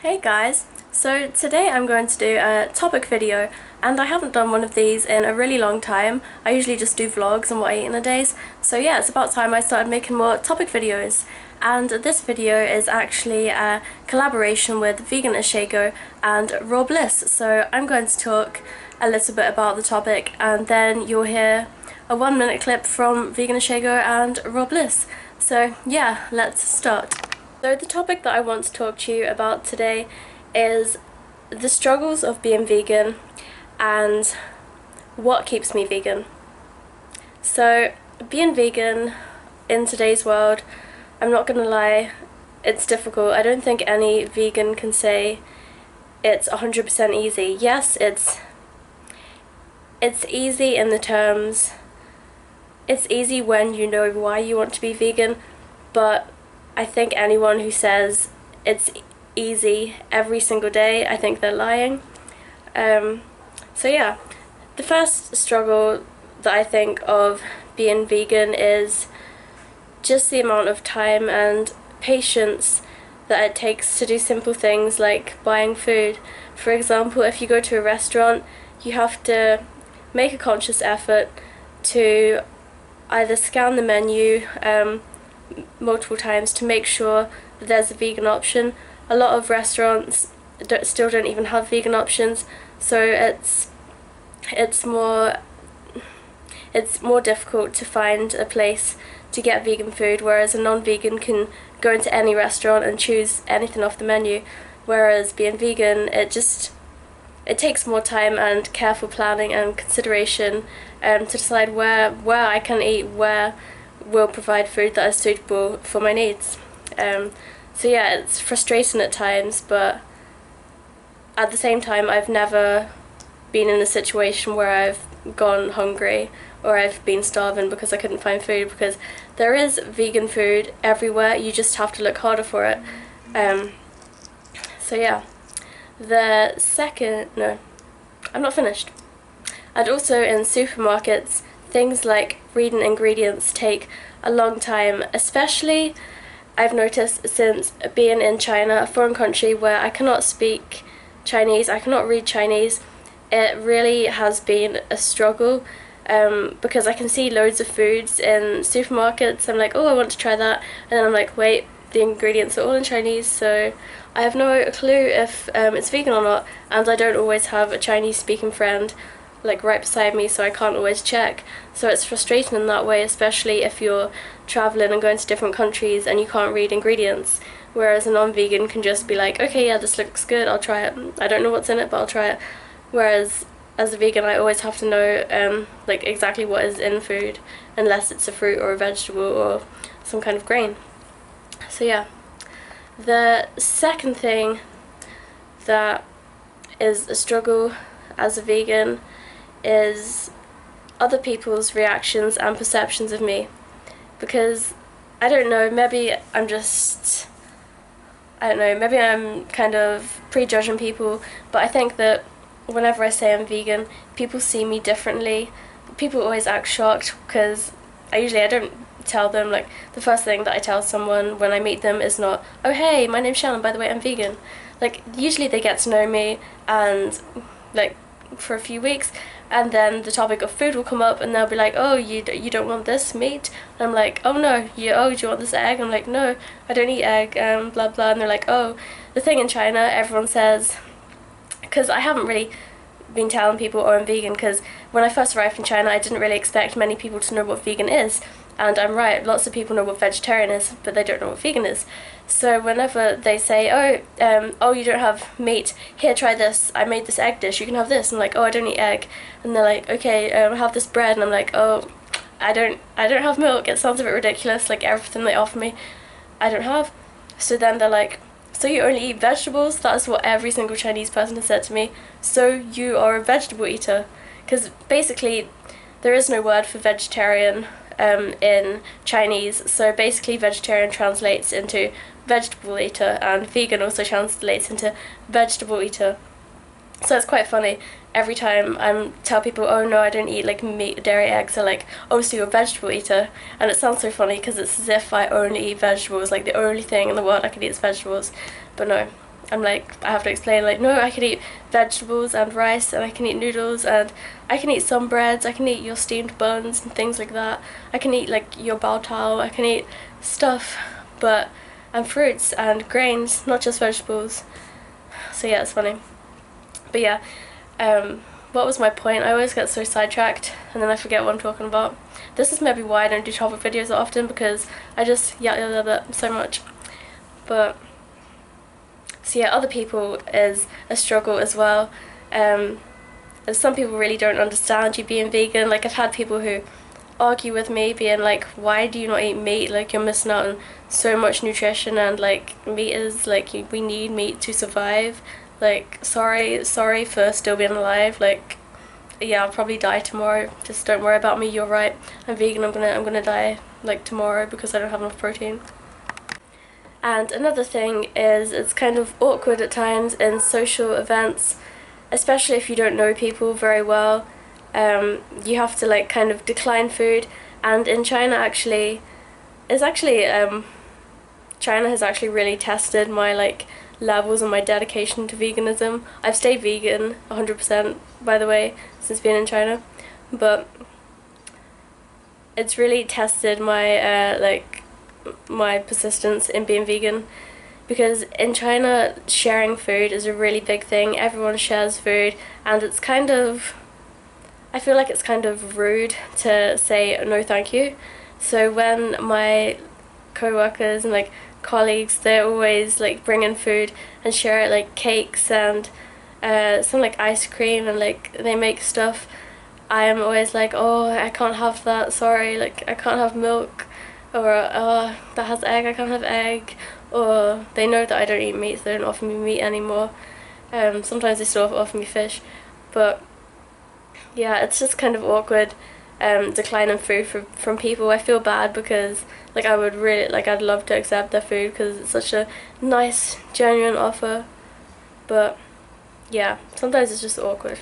Hey guys, so today I'm going to do a topic video, and I haven't done one of these in a really long time. I usually just do vlogs and what I eat in a days, so yeah, it's about time I started making more topic videos. And this video is actually a collaboration with Vegan Aigle and Raw Bliss, so I'm going to talk a little bit about the topic and then you'll hear a 1-minute clip from Vegan Aigle and Raw Bliss. So yeah, let's start. So the topic that I want to talk to you about today is the struggles of being vegan and what keeps me vegan. So being vegan in today's world, I'm not gonna lie, it's difficult. I don't think any vegan can say it's 100% easy. Yes, it's easy in the terms, it's easy when you know why you want to be vegan, but I think anyone who says it's easy every single day, I think they're lying. So yeah, the first struggle that I think of being vegan is just the amount of time and patience that it takes to do simple things like buying food. For example, if you go to a restaurant, you have to make a conscious effort to either scan the menu multiple times to make sure that there's a vegan option. A lot of restaurants still don't even have vegan options, so it's more difficult to find a place to get vegan food, whereas a non-vegan can go into any restaurant and choose anything off the menu. Whereas being vegan, it takes more time and careful planning and consideration to decide where I can eat, where will provide food that is suitable for my needs. So yeah, it's frustrating at times, but at the same time I've never been in a situation where I've gone hungry or I've been starving because I couldn't find food, because there is vegan food everywhere, you just have to look harder for it. So yeah, I'm not finished. And also in supermarkets, things like reading ingredients take a long time, especially I've noticed since being in China, a foreign country where I cannot speak Chinese, I cannot read Chinese. It really has been a struggle because I can see loads of foods in supermarkets. I'm like, oh, I want to try that, and then I'm like, wait, the ingredients are all in Chinese, so I have no clue if it's vegan or not, and I don't always have a Chinese speaking friend like right beside me, so I can't always check. So it's frustrating in that way, especially if you're traveling and going to different countries and you can't read ingredients, whereas a non-vegan can just be like, okay, yeah, this looks good, I'll try it. I don't know what's in it, but I'll try it. Whereas as a vegan, I always have to know like exactly what is in food, unless it's a fruit or a vegetable or some kind of grain. So yeah, the second thing that is a struggle as a vegan is other people's reactions and perceptions of me, because I don't know, maybe I'm kind of prejudging people, but I think that whenever I say I'm vegan, people see me differently. People always act shocked, because I don't tell them, like, the first thing that I tell someone when I meet them is not, oh hey, my name's Shannon, by the way, I'm vegan. Like, usually they get to know me and like for a few weeks, and then the topic of food will come up and they'll be like, oh, you don't want this meat? And I'm like, oh no, do you want this egg? I'm like, no, I don't eat egg, blah blah. And they're like, oh, the thing in China, everyone says, because I haven't really been telling people, oh, I'm vegan, because when I first arrived in China I didn't really expect many people to know what vegan is, and I'm right, lots of people know what vegetarian is, but they don't know what vegan is. So whenever they say, oh, you don't have meat, here, try this, I made this egg dish, you can have this. I'm like, oh, I don't eat egg. And they're like, okay, have this bread. And I'm like, oh, I don't have milk. It sounds a bit ridiculous, like everything they offer me I don't have. So then they're like, so you only eat vegetables? That's what every single Chinese person has said to me. So you are a vegetable eater? Because basically there is no word for vegetarian in Chinese, so basically vegetarian translates into vegetable eater, and vegan also translates into vegetable eater. So it's quite funny. Every time I tell people, oh no, I don't eat like meat, dairy, eggs, they're like, oh, so you're a vegetable eater. And it sounds so funny because it's as if I only eat vegetables, like the only thing in the world I can eat is vegetables. But no, I'm like, I have to explain, like, no, I can eat vegetables and rice, and I can eat noodles, and I can eat some breads, I can eat your steamed buns and things like that. I can eat like your bao tao, I can eat stuff, but and fruits and grains, not just vegetables. So yeah, it's funny. But yeah, what was my point? I always get so sidetracked and then I forget what I'm talking about. This is maybe why I don't do travel videos often, because I just yell so much. But so yeah, other people is a struggle as well. And some people really don't understand you being vegan. Like, I've had people who argue with me, being like, why do you not eat meat? Like, you're missing out on so much nutrition, and like, meat is like, we need meat to survive. Like, sorry for still being alive. Like, yeah, I'll probably die tomorrow, just don't worry about me, you're right, I'm vegan, I'm gonna die like tomorrow because I don't have enough protein. And another thing is, it's kind of awkward at times in social events, especially if you don't know people very well. You have to like kind of decline food, and in China China has actually really tested my like levels and my dedication to veganism. I've stayed vegan 100%, by the way, since being in China, but it's really tested my my persistence in being vegan, because in China sharing food is a really big thing. Everyone shares food, and it's kind of, I feel like it's kind of rude to say no thank you. So when my co-workers and like colleagues, they're always like bringing food and share it, like cakes and some like ice cream, and like they make stuff, I am always like, oh, I can't have that, sorry, like I can't have milk, or oh, that has egg, I can't have egg. Or they know that I don't eat meat, so they don't offer me meat anymore. Sometimes they still offer me fish, but yeah, it's just kind of awkward declining food from people. I feel bad because like I would really, like, I'd love to accept their food because it's such a nice, genuine offer, but yeah, sometimes it's just awkward.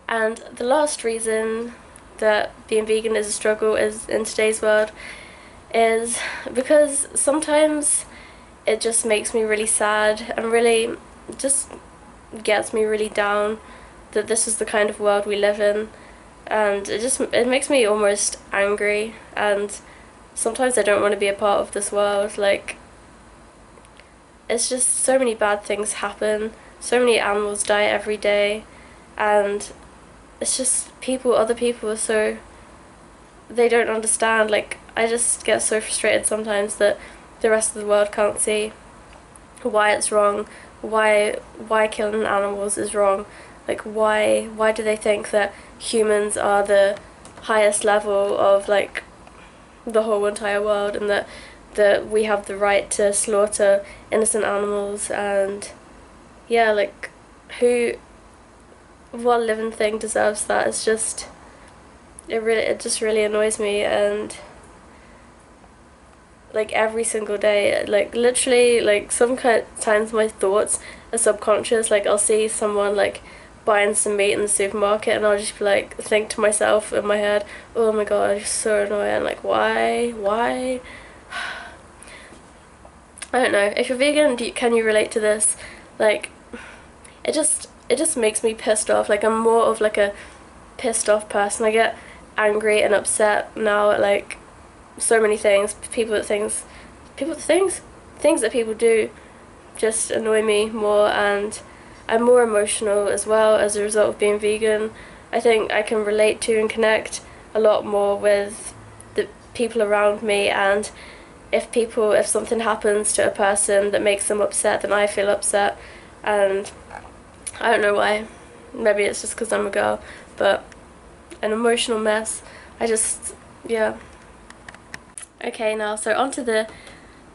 And the last reason that being vegan is a struggle is in today's world is because sometimes it just makes me really sad and really just gets me really down that this is the kind of world we live in, and it makes me almost angry, and sometimes I don't want to be a part of this world. Like, it's just so many bad things happen, so many animals die every day, and it's just other people are so, they don't understand. Like, I just get so frustrated sometimes that the rest of the world can't see why it's wrong, why killing animals is wrong. Like, why do they think that humans are the highest level of like the whole entire world, and that we have the right to slaughter innocent animals? And yeah, like, what living thing deserves that? It's just, it just really annoys me. And like every single day, like literally, like sometimes my thoughts are subconscious. Like, I'll see someone like buying some meat in the supermarket, and I'll just be like, think to myself in my head, oh my god, you're so annoying, like why I don't know. If you're vegan, can you relate to this? Like, it just makes me pissed off. Like, I'm more of like a pissed off person. I get angry and upset now at like so many things. Things that people do just annoy me more, and I'm more emotional as well as a result of being vegan. I think I can relate to and connect a lot more with the people around me, and if something happens to a person that makes them upset, then I feel upset. And I don't know why. Maybe it's just because I'm a girl, but an emotional mess. Yeah. Okay, now, so on to the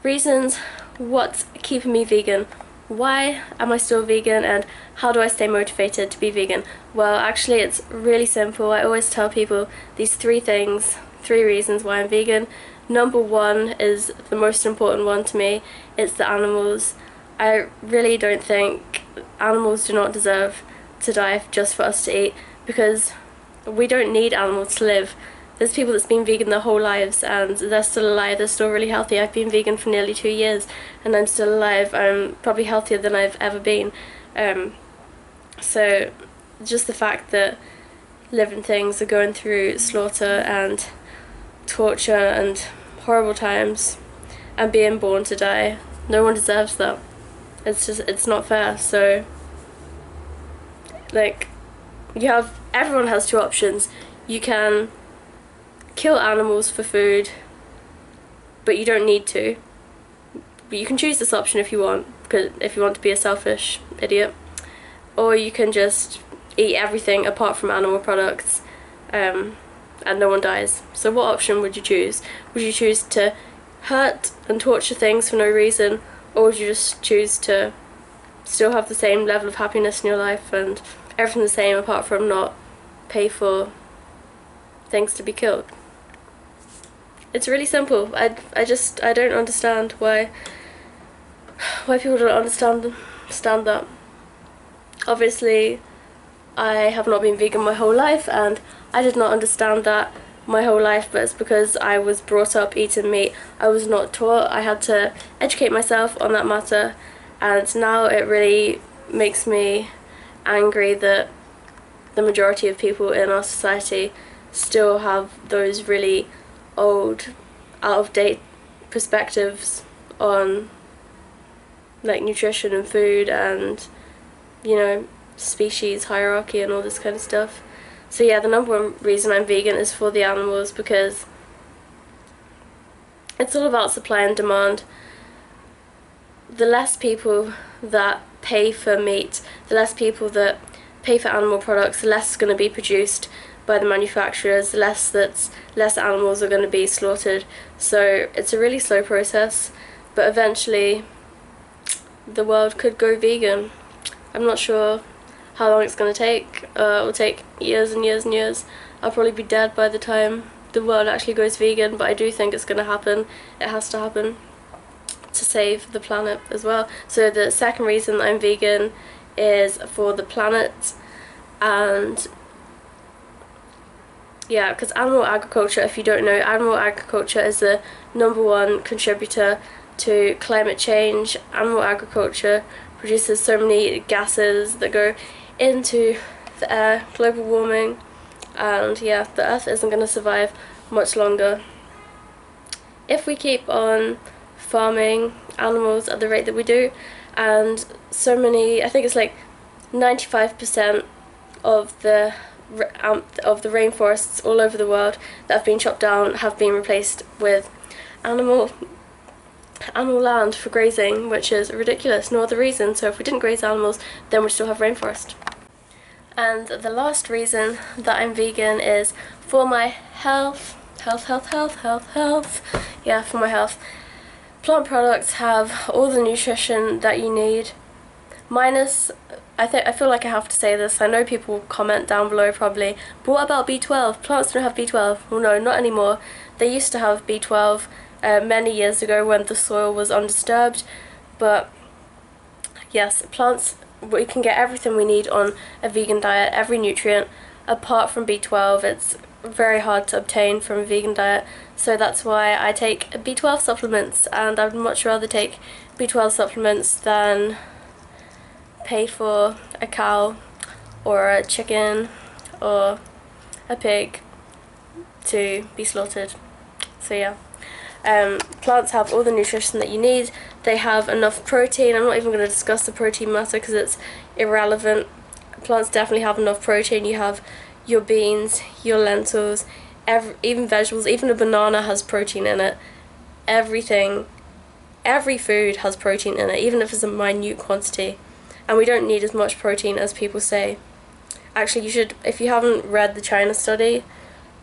reasons what's keeping me vegan. Why am I still vegan, and how do I stay motivated to be vegan? Well, actually, it's really simple. I always tell people these three reasons why I'm vegan. Number one is the most important one to me. It's the animals. I really don't think animals do not deserve to die just for us to eat, because we don't need animals to live. There's people that's been vegan their whole lives and they're still alive, they're still really healthy. I've been vegan for nearly 2 years and I'm still alive. I'm probably healthier than I've ever been. So just the fact that living things are going through slaughter and torture and horrible times and being born to die, no one deserves that. It's not fair. So like, everyone has two options. You can kill animals for food, but you don't need to. But you can choose this option if you want, because if you want to be a selfish idiot. Or you can just eat everything apart from animal products, and no one dies. So what option would you choose? Would you choose to hurt and torture things for no reason, or would you just choose to still have the same level of happiness in your life and everything the same apart from not pay for things to be killed? It's really simple. I don't understand why people don't understand that. Obviously, I have not been vegan my whole life, and I did not understand that my whole life, but it's because I was brought up eating meat. I was not taught. I had to educate myself on that matter, and now it really makes me angry that the majority of people in our society still have those really old, out-of-date perspectives on like nutrition and food and, you know, species hierarchy and all this kind of stuff. So yeah, the number one reason I'm vegan is for the animals, because it's all about supply and demand. The less people that pay for meat, the less people that pay for animal products, the less is going to be produced by the manufacturers, the less animals are going to be slaughtered. So it's a really slow process, but eventually the world could go vegan. I'm not sure how long it's going to take. It will take years and years and years. I'll probably be dead by the time the world actually goes vegan, but I do think it's going to happen. It has to happen to save the planet as well. So the second reason I'm vegan is for the planet, and yeah, because animal agriculture, if you don't know, animal agriculture is the #1 contributor to climate change. Animal agriculture produces so many gases that go into the air, global warming, and yeah, the earth isn't going to survive much longer if we keep on farming animals at the rate that we do. And so many, I think it's like 95% of the rainforests all over the world that have been chopped down have been replaced with animal land for grazing, which is ridiculous. No other reason. So if we didn't graze animals, then we'd still have rainforest. And the last reason that I'm vegan is for my health. Yeah, for my health. Plant products have all the nutrition that you need, minus, I feel like I have to say this, I know people will comment down below probably, but what about B12? Plants don't have B12. Well, no, not anymore. They used to have B12 many years ago when the soil was undisturbed, but yes, plants, we can get everything we need on a vegan diet, every nutrient apart from B12. It's very hard to obtain from a vegan diet, so that's why I take B12 supplements, and I'd much rather take B12 supplements than pay for a cow or a chicken or a pig to be slaughtered. So yeah, plants have all the nutrition that you need. They have enough protein. I'm not even going to discuss the protein matter because it's irrelevant. Plants definitely have enough protein. You have your beans, your lentils, even vegetables, even a banana has protein in it. Everything, every food has protein in it, even if it's a minute quantity. And we don't need as much protein as people say. Actually, you should, if you haven't read the China study,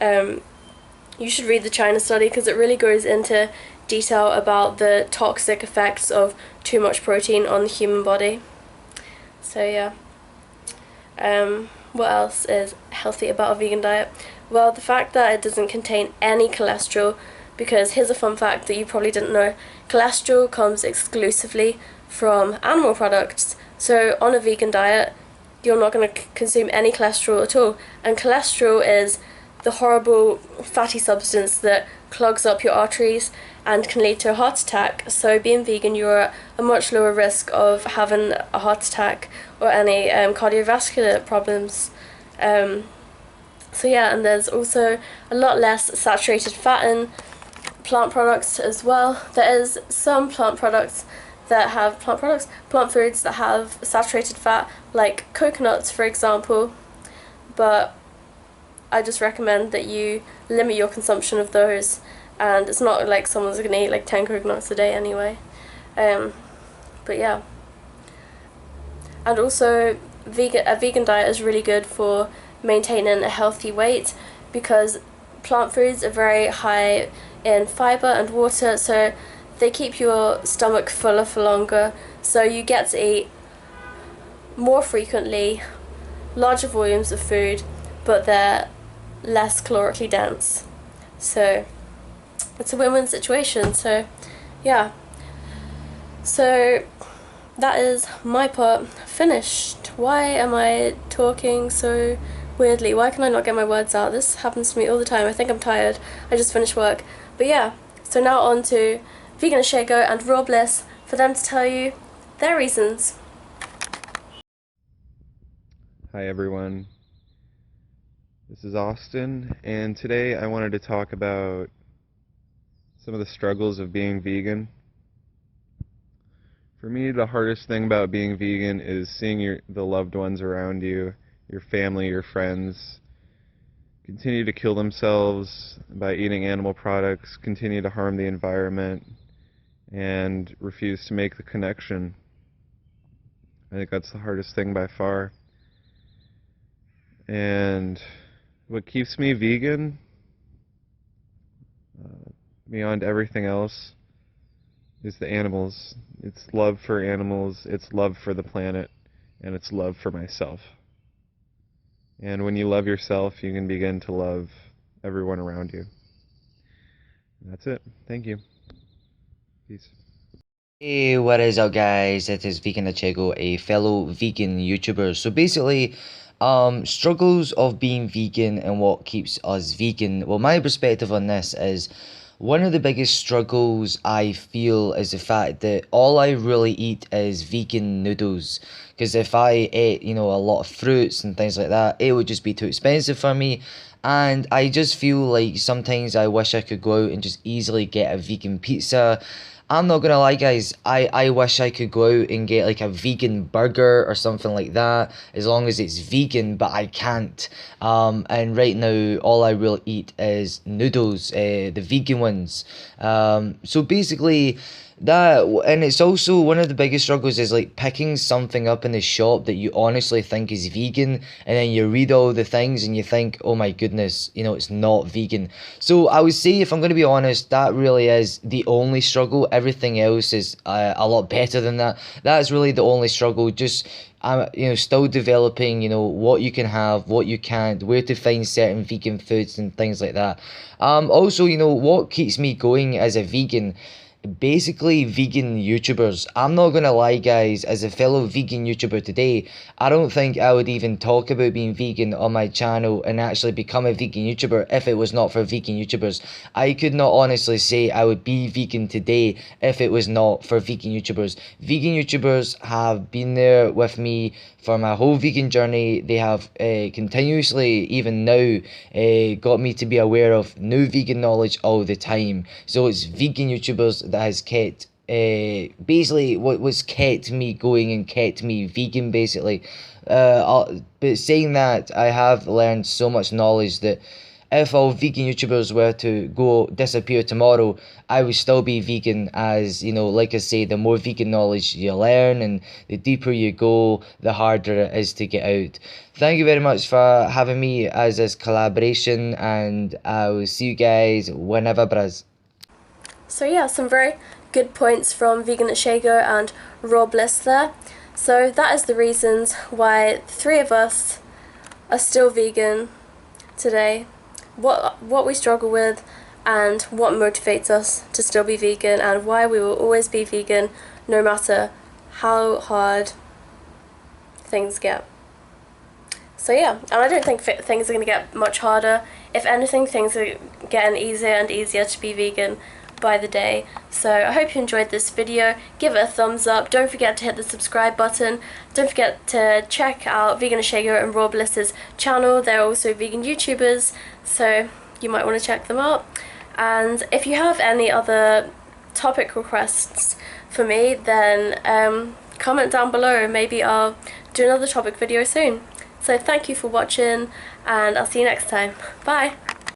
you should read the China study because it really goes into detail about the toxic effects of too much protein on the human body. So yeah. What else is healthy about a vegan diet? Well, the fact that it doesn't contain any cholesterol, because here's a fun fact that you probably didn't know. Cholesterol comes exclusively from animal products. So on a vegan diet, you're not going to consume any cholesterol at all. And cholesterol is the horrible fatty substance that clogs up your arteries and can lead to a heart attack. So being vegan, you're at a much lower risk of having a heart attack or any cardiovascular problems. So yeah, and there's also a lot less saturated fat in plant products as well. There is some plant foods that have saturated fat, like coconuts, for example, but I just recommend that you limit your consumption of those, and it's not like someone's gonna eat like 10 coconuts a day anyway. But yeah. And also, a vegan diet is really good for maintaining a healthy weight, because plant foods are very high in fiber and water, so they keep your stomach fuller for longer, so you get to eat more frequently, larger volumes of food, but they're less calorically dense. So it's a win-win situation. So yeah, so that is my part finished. Why am I talking so weirdly? Why can I not get my words out? This happens to me all the time. I think I'm tired. I just finished work. But yeah, so now on to Vegan Shago and Raw Bliss for them to tell you their reasons. Hi everyone, this is Austin, and today I wanted to talk about some of the struggles of being vegan. For me, the hardest thing about being vegan is seeing the loved ones around you, your family, your friends, continue to kill themselves by eating animal products, continue to harm the environment, and refuse to make the connection. I think that's the hardest thing by far. And what keeps me vegan, beyond everything else, is the animals. It's love for animals, it's love for the planet, and it's love for myself. And when you love yourself, you can begin to love everyone around you. That's it. Thank you. Peace. Hey, what is up, guys? It is Vegan Aigle, a fellow vegan YouTuber. So basically, struggles of being vegan and what keeps us vegan. Well, my perspective on this is one of the biggest struggles I feel is the fact that all I really eat is vegan noodles. Because if I ate, a lot of fruits and things like that, it would just be too expensive for me. And I just feel like sometimes I wish I could go out and just easily get a vegan pizza. I'm not gonna lie, guys, I wish I could go out and get like a vegan burger or something like that, as long as it's vegan, but I can't. And right now, all I really eat is noodles, the vegan ones. So basically, and it's also one of the biggest struggles is like picking something up in the shop that you honestly think is vegan, and then you read all the things and you think, oh my goodness, it's not vegan. So I would say, if I'm going to be honest, that really is the only struggle. Everything else is a lot better than that. That's really the only struggle. Just still developing, what you can have, what you can't, where to find certain vegan foods and things like that. Also, what keeps me going as a vegan, basically vegan YouTubers. I'm not gonna lie, guys, as a fellow vegan YouTuber today, I don't think I would even talk about being vegan on my channel and actually become a vegan YouTuber if it was not for vegan YouTubers. I could not honestly say I would be vegan today if it was not for vegan YouTubers. Vegan YouTubers have been there with me for my whole vegan journey. They have continuously, even now, got me to be aware of new vegan knowledge all the time. So it's vegan YouTubers that has kept basically what's kept me going and kept me vegan, basically. But saying that, I have learned so much knowledge that if all vegan YouTubers were to go disappear tomorrow, I would still be vegan, as like I say, the more vegan knowledge you learn and the deeper you go, the harder it is to get out. Thank you very much for having me as this collaboration, and I will see you guys whenever, bros. So yeah, some very good points from Vegan Shago and Raw Bliss there. So that is the reasons why the three of us are still vegan today. What we struggle with, and what motivates us to still be vegan, and why we will always be vegan no matter how hard things get. So yeah, and I don't think things are going to get much harder if anything, things are getting easier and easier to be vegan by the day. So I hope you enjoyed this video. Give it a thumbs up. Don't forget to hit the subscribe button. Don't forget to check out Vegan Aigle and Raw Bliss's channel. They're also vegan YouTubers, so you might want to check them out. And if you have any other topic requests for me, then comment down below. Maybe I'll do another topic video soon. So thank you for watching, and I'll see you next time. Bye!